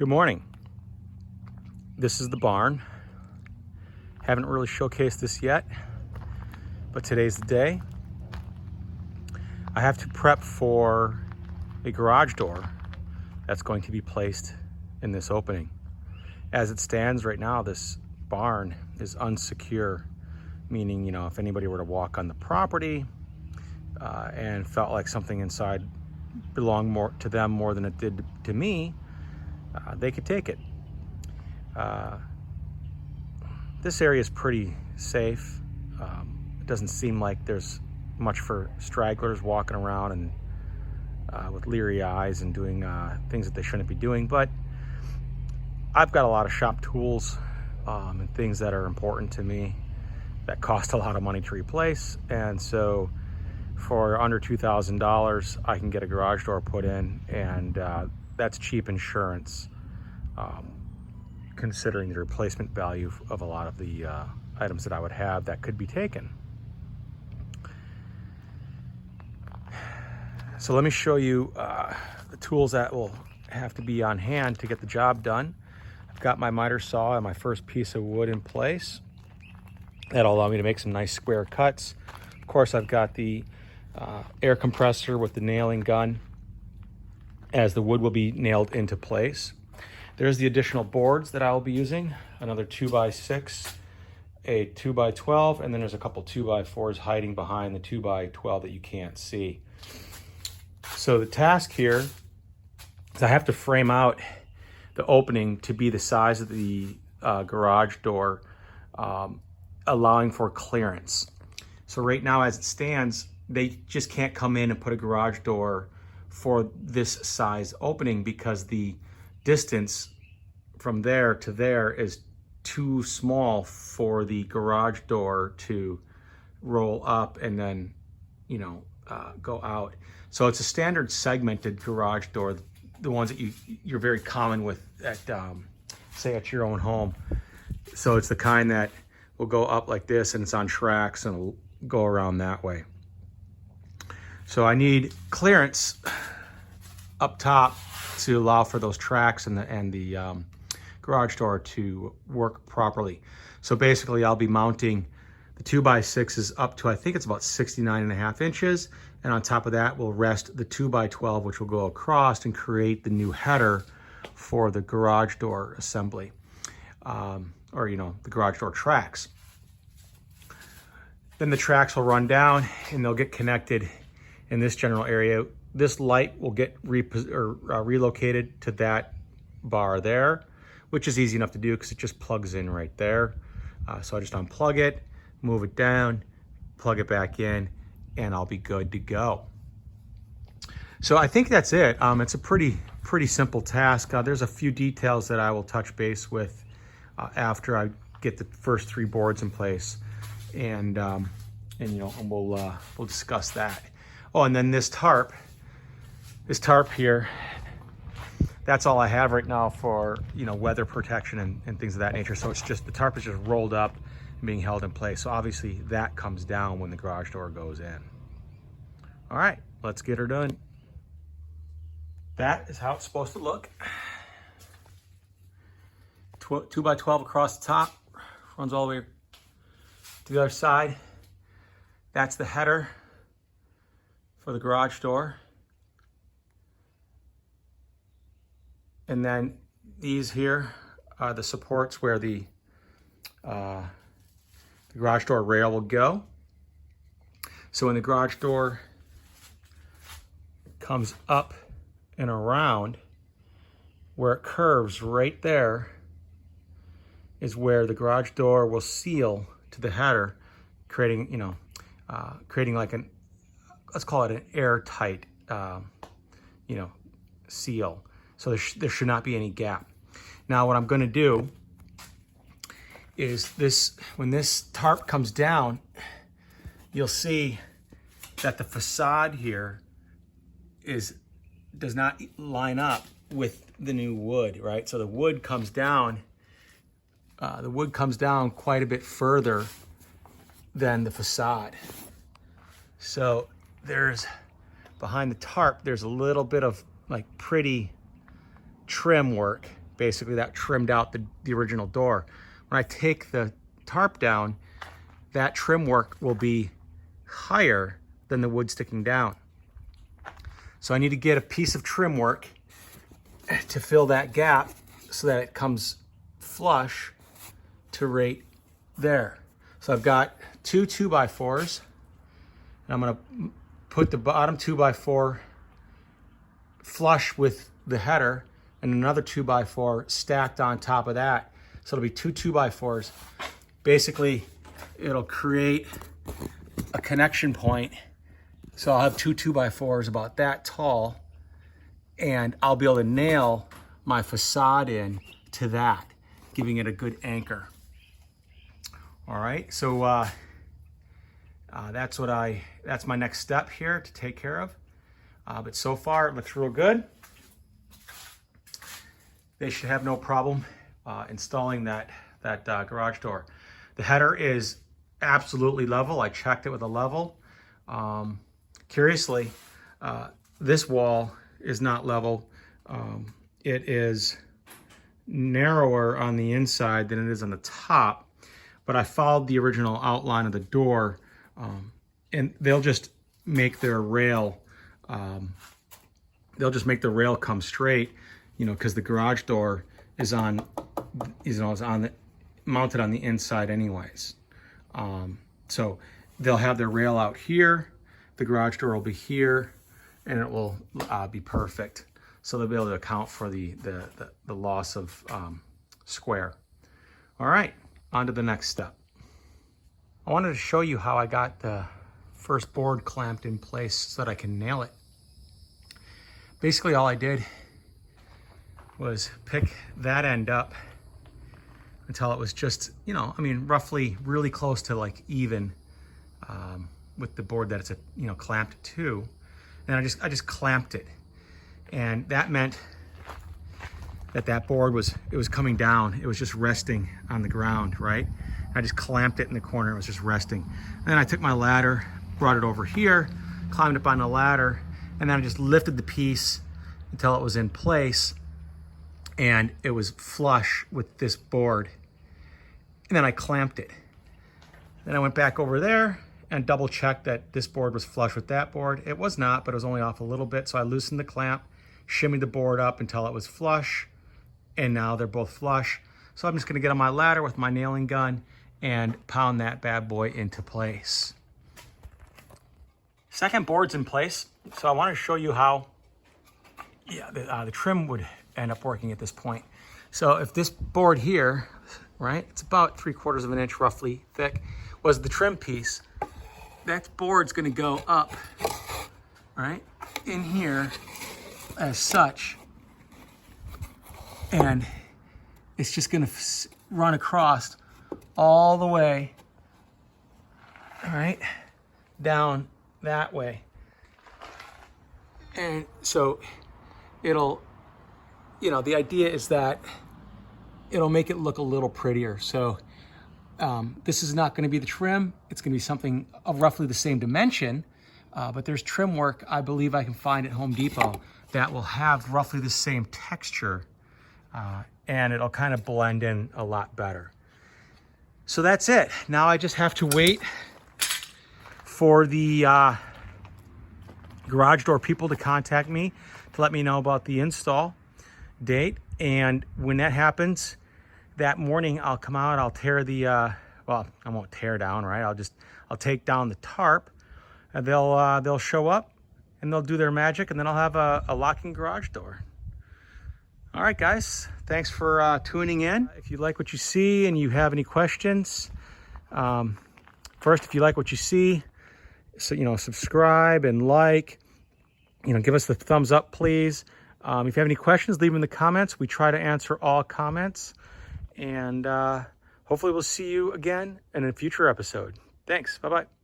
Good morning. This is the barn. Haven't really showcased this yet, but today's the day. I have to prep for a garage door that's going to be placed in this opening. As it stands right now, this barn is unsecure, meaning, if anybody were to walk on the property and felt like something inside belonged more to them more than it did to me, they could take it. This area is pretty safe. It doesn't seem like there's much for stragglers walking around and with leery eyes and doing things that they shouldn't be doing, but I've got a lot of shop tools and things that are important to me that cost a lot of money to replace, and so for under $2,000 I can get a garage door put in, and that's cheap insurance considering the replacement value of a lot of the items that I would have that could be taken. So let me show you the tools that will have to be on hand to get the job done. I've got my miter saw and my first piece of wood in place. That'll allow me to make some nice square cuts. Of course, I've got the air compressor with the nailing gun as the wood will be nailed into place. There's the additional boards that I will be using, another 2x6, a 2x12, and then there's a couple 2x4s hiding behind the 2x12 that you can't see. So the task here is I have to frame out the opening to be the size of the garage door, allowing for clearance. So right now as it stands, they just can't come in and put a garage door for this size opening because the distance from there to there is too small for the garage door to roll up and then, go out. So it's a standard segmented garage door, the ones that you're very common with at, say, at your own home. So it's the kind that will go up like this and it's on tracks and it'll go around that way. So I need clearance up top to allow for those tracks and the garage door to work properly. So basically I'll be mounting the 2x6s up to, I think it's about 69.5 inches. And on top of that, we'll rest the 2x12, which will go across and create the new header for the garage door assembly, the garage door tracks. Then the tracks will run down and they'll get connected in this general area. This light will get relocated to that bar there, which is easy enough to do because it just plugs in right there. So I just unplug it, move it down, plug it back in, and I'll be good to go. So I think that's it. It's a pretty simple task. There's a few details that I will touch base with after I get the first 3 boards in place, and we'll discuss that. Oh, and then this tarp here, that's all I have right now for weather protection and things of that nature. So it's just, the tarp is just rolled up and being held in place. So obviously that comes down when the garage door goes in. All right, let's get her done. That is how it's supposed to look. 2x12 across the top, runs all the way to the other side. That's the header for the garage door. And then these here are the supports where the garage door rail will go. So when the garage door comes up and around, where it curves right there is where the garage door will seal to the header, creating like let's call it an airtight, seal. So there should not be any gap. Now what I'm going to do is when this tarp comes down, you'll see that the facade here does not line up with the new wood, right? So the wood comes down quite a bit further than the facade. So behind the tarp, there's a little bit of like pretty trim work basically that trimmed out the original door. When I take the tarp down, that trim work will be higher than the wood sticking down. So I need to get a piece of trim work to fill that gap so that it comes flush to right there. So I've got two 2x4s, and I'm gonna put the bottom 2x4 flush with the header and another 2x4 stacked on top of that. So it'll be two 2x4s. Basically, it'll create a connection point. So I'll have two 2x4s about that tall, and I'll be able to nail my facade in to that, giving it a good anchor. All right, so that's my next step here to take care of. But so far it looks real good. They should have no problem installing that garage door. The header is absolutely level. I checked it with a level. Curiously, this wall is not level. It is narrower on the inside than it is on the top, but I followed the original outline of the door, and they'll just make their rail, come straight, because the garage door is mounted on the inside anyways. So they'll have their rail out here, the garage door will be here, and it will be perfect. So they'll be able to account for the loss of square. All right, on to the next step. I wanted to show you how I got the first board clamped in place so that I can nail it. Basically, all I did was pick that end up until it was just, roughly really close to like even with the board that it's clamped to. And I just clamped it. And that meant that board was coming down. It was just resting on the ground, right? I just clamped it in the corner. It was just resting. And then I took my ladder, brought it over here, climbed up on the ladder, and then I just lifted the piece until it was in place and it was flush with this board. And then I clamped it. Then I went back over there and double checked that this board was flush with that board. It was not, but it was only off a little bit. So I loosened the clamp, shimmied the board up until it was flush, and now they're both flush. So I'm just gonna get on my ladder with my nailing gun and pound that bad boy into place. Second board's in place. So I wanna show you how the trim would end up working at this point. So if this board here, right, it's about 3/4 of an inch roughly thick, was the trim piece, that board's gonna go up, right, in here as such, and it's just gonna run across all the way, all right, down that way. And so it'll, the idea is that it'll make it look a little prettier. So this is not gonna be the trim. It's gonna be something of roughly the same dimension, but there's trim work I believe I can find at Home Depot that will have roughly the same texture, and it'll kind of blend in a lot better. So that's it. Now I just have to wait for the garage door people to contact me to let me know about the install date. And when that happens, that morning I'll come out, I'll tear the, well, I won't tear down, right? I'll take down the tarp, and they'll show up and they'll do their magic, and then I'll have a locking garage door. All right, guys, thanks for tuning in. If you like what you see and you have any questions, first, if you like what you see, so, subscribe and like, give us the thumbs up, please. If you have any questions, leave them in the comments. We try to answer all comments, and hopefully we'll see you again in a future episode. Thanks, bye-bye.